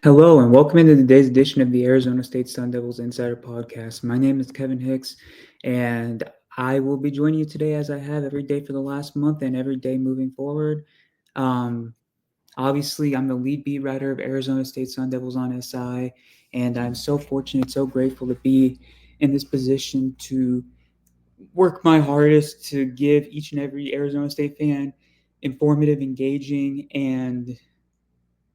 Hello and welcome into today's edition of the Arizona State Sun Devils Insider Podcast. My name is Kevin Hicks, and I will be joining you today as I have every day for the last month and every day moving forward. Um, Obviously, I'm the lead beat writer of Arizona State Sun Devils on SI, and I'm so fortunate, so grateful to be in this position to work my hardest to give each and every Arizona State fan informative, engaging, and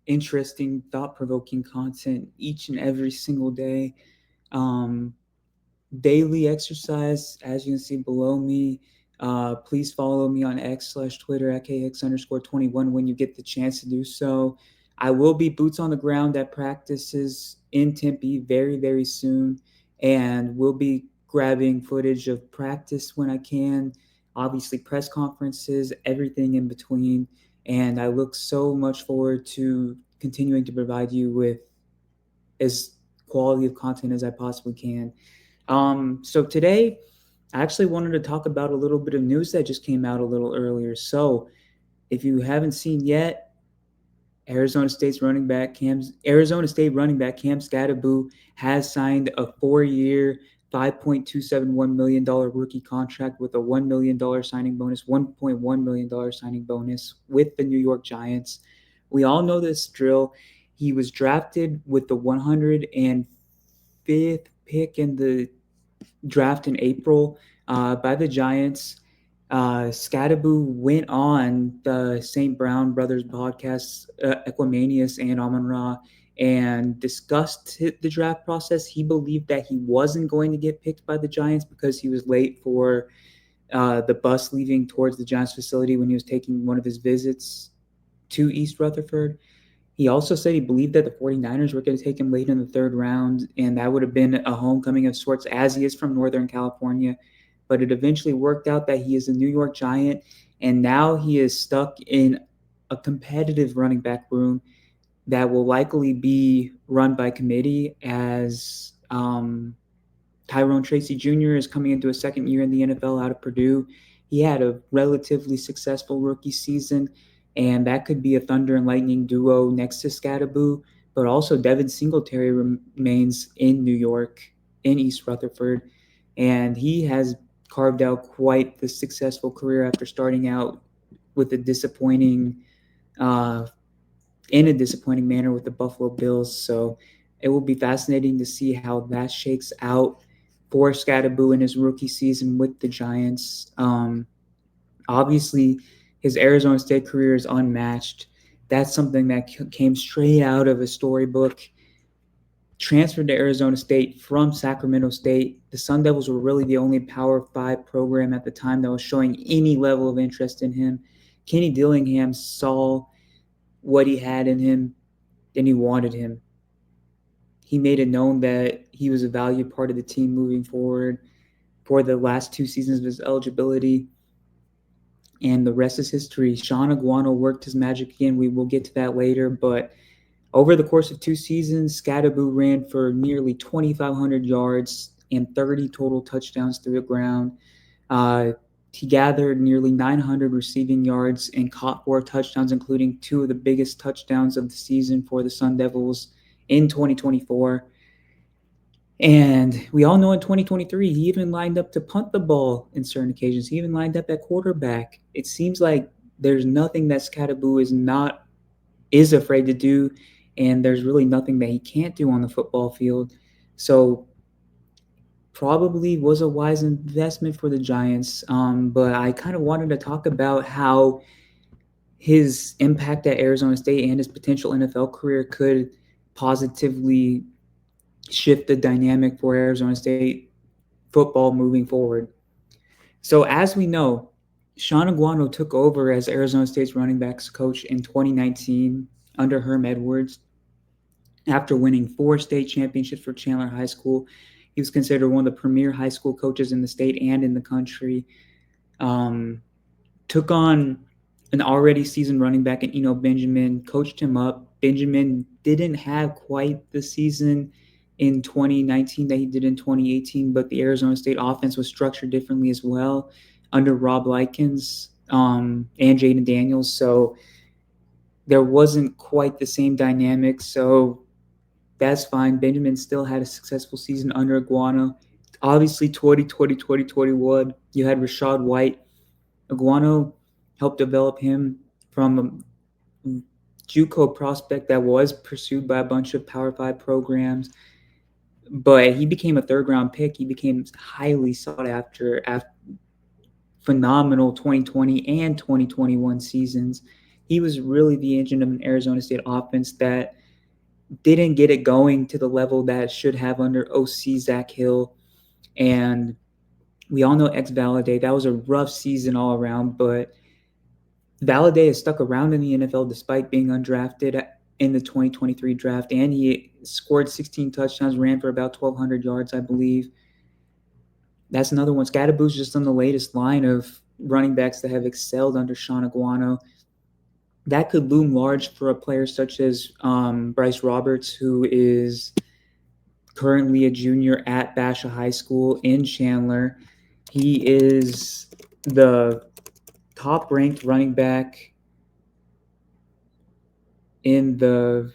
interesting, thought provoking content each and every single day. Um, Daily exercise, as you can see below me. Please follow me on X/Twitter at KX_21 when you get the chance to do so. I will be boots on the ground at practices in Tempe very, very soon, and we'll be grabbing footage of practice when I can, obviously, press conferences, everything in between. And I look so much forward to continuing to provide you with as quality of content as I possibly can. So today, I actually wanted to talk about a little bit of news that just came out a little earlier. So if you haven't seen yet, Arizona State running back Cam Skattebo has signed a 4-year, $5.271 million rookie contract with a $1 million signing bonus, $1.1 million signing bonus with the New York Giants. We all know this drill. He was drafted with the 105th pick in the draft in April by the Giants. Skattebo went on the St. Brown Brothers podcast, Equimanius and Amon Ra, and discussed the draft process. He believed that he wasn't going to get picked by the Giants because he was late for the bus leaving towards the Giants facility when he was taking one of his visits to East Rutherford. He also said he believed that the 49ers were going to take him late in the third round, and that would have been a homecoming of sorts, as he is from Northern California. But it eventually worked out that he is a New York Giant, and now he is stuck in a competitive running back room that will likely be run by committee as Tyrone Tracy Jr. is coming into a second year in the NFL out of Purdue. He had a relatively successful rookie season, and that could be a thunder and lightning duo next to Skattebo. But also, Devin Singletary remains in New York, in East Rutherford, and he has carved out quite the successful career after starting out with a disappointing uh, in a disappointing manner with the Buffalo Bills. So it will be fascinating to see how that shakes out for Skattebo in his rookie season with the Giants. Obviously, his Arizona State career is unmatched. That's something that came straight out of a storybook. Transferred to Arizona State from Sacramento State. The Sun Devils were really the only Power 5 program at the time that was showing any level of interest in him. Kenny Dillingham saw what he had in him and he wanted him. He made it known that he was a valued part of the team moving forward for the last 2 seasons of his eligibility. And the rest is history. Sean Aguano worked his magic again. We will get to that later. But over the course of 2 seasons, Skattebo ran for nearly 2,500 yards and 30 total touchdowns through the ground. Uh, he gathered nearly 900 receiving yards and caught 4 touchdowns, including 2 of the biggest touchdowns of the season for the Sun Devils in 2024. And we all know in 2023, he even lined up to punt the ball in certain occasions. He even lined up at quarterback. It seems like there's nothing that Skattebo is afraid to do, and there's really nothing that he can't do on the football field. So probably was a wise investment for the Giants. But I kind of wanted to talk about how his impact at Arizona State and his potential NFL career could positively shift the dynamic for Arizona State football moving forward. So, as we know, Sean Aguano took over as Arizona State's running backs coach in 2019 under Herm Edwards after winning 4 state championships for Chandler High School. He was considered one of the premier high school coaches in the state and in the country. Um, Took on an already seasoned running back in Eno Benjamin, coached him up. Benjamin didn't have quite the season in 2019 that he did in 2018, but the Arizona State offense was structured differently as well under Rob Likens and Jaden Daniels. So there wasn't quite the same dynamic. So That's fine. Benjamin still had a successful season under Iguano. Obviously, 2020, 2021, you had Rashad White. Iguano helped develop him from a JUCO prospect that was pursued by a bunch of Power 5 programs, but he became a third-round pick. He became highly sought after phenomenal 2020 and 2021 seasons. He was really the engine of an Arizona State offense that didn't get it going to the level that it should have under OC Zach Hill. And we all know X Valade. That was a rough season all around, but Valade has stuck around in the NFL despite being undrafted in the 2023 draft, and he scored 16 touchdowns, ran for about 1,200 yards, I believe. That's another one. Skattebo's just on the latest line of running backs that have excelled under Sean Iguano. That could loom large for a player such as Bryce Roberts, who is currently a junior at Basha High School in Chandler. He is the top-ranked running back in the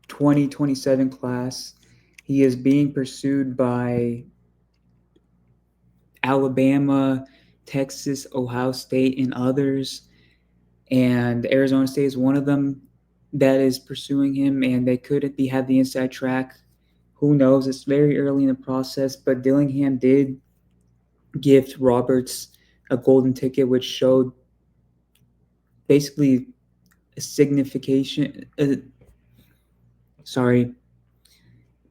2027 class. He is being pursued by Alabama, Texas, Ohio State, and others. And Arizona State is one of them that is pursuing him, and they could have the inside track. Who knows? It's very early in the process, but Dillingham did gift Roberts a golden ticket, which showed basically a signification.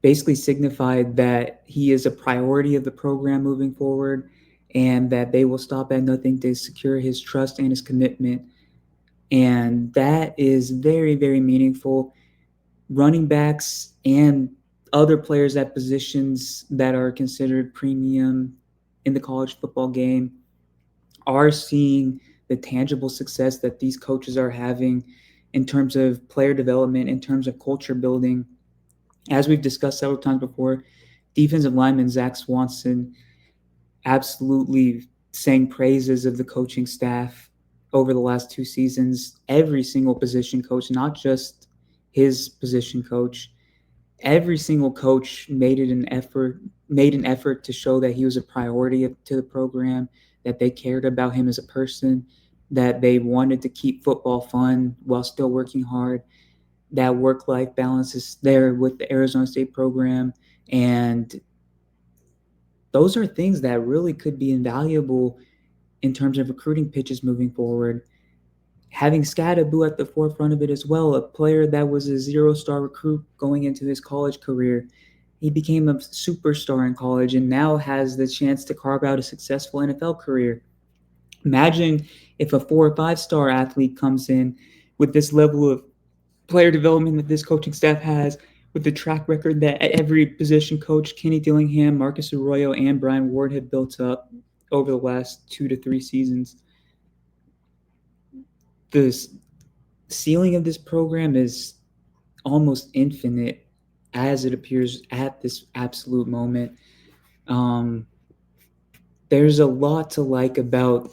Basically signified that he is a priority of the program moving forward, and that they will stop at nothing to secure his trust and his commitment. And that is very, very meaningful. Running backs and other players at positions that are considered premium in the college football game are seeing the tangible success that these coaches are having in terms of player development, in terms of culture building. As we've discussed several times before, defensive lineman Zach Swanson absolutely sang praises of the coaching staff over the last 2 seasons. Every single position coach, not just his position coach, every single coach made an effort to show that he was a priority to the program, that they cared about him as a person, that they wanted to keep football fun while still working hard. That work-life balance is there with the Arizona State program, and those are things that really could be invaluable in terms of recruiting pitches moving forward. Having Skattebo at the forefront of it as well, a player that was a 0-star recruit going into his college career. He became a superstar in college and now has the chance to carve out a successful NFL career. Imagine if a 4 or 5-star athlete comes in with this level of player development that this coaching staff has, with the track record that every position coach, Kenny Dillingham, Marcus Arroyo, and Brian Ward have built up over the last 2 to 3 seasons. The ceiling of this program is almost infinite as it appears at this absolute moment. There's a lot to like about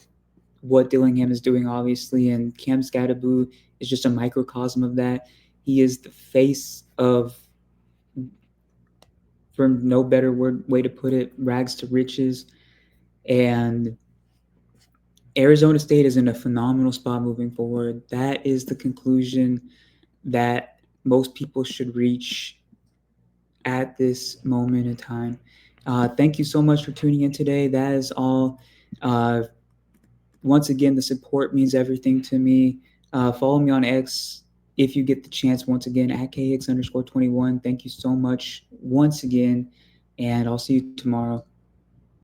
what Dillingham is doing, obviously, and Cam Skattebo is just a microcosm of that. He is the face of, for no better way to put it, rags to riches. And Arizona State is in a phenomenal spot moving forward. That is the conclusion that most people should reach at this moment in time. Thank you so much for tuning in today. That is all. Once again, the support means everything to me. Follow me on X if you get the chance, once again, at KX_21. Thank you so much once again, and I'll see you tomorrow.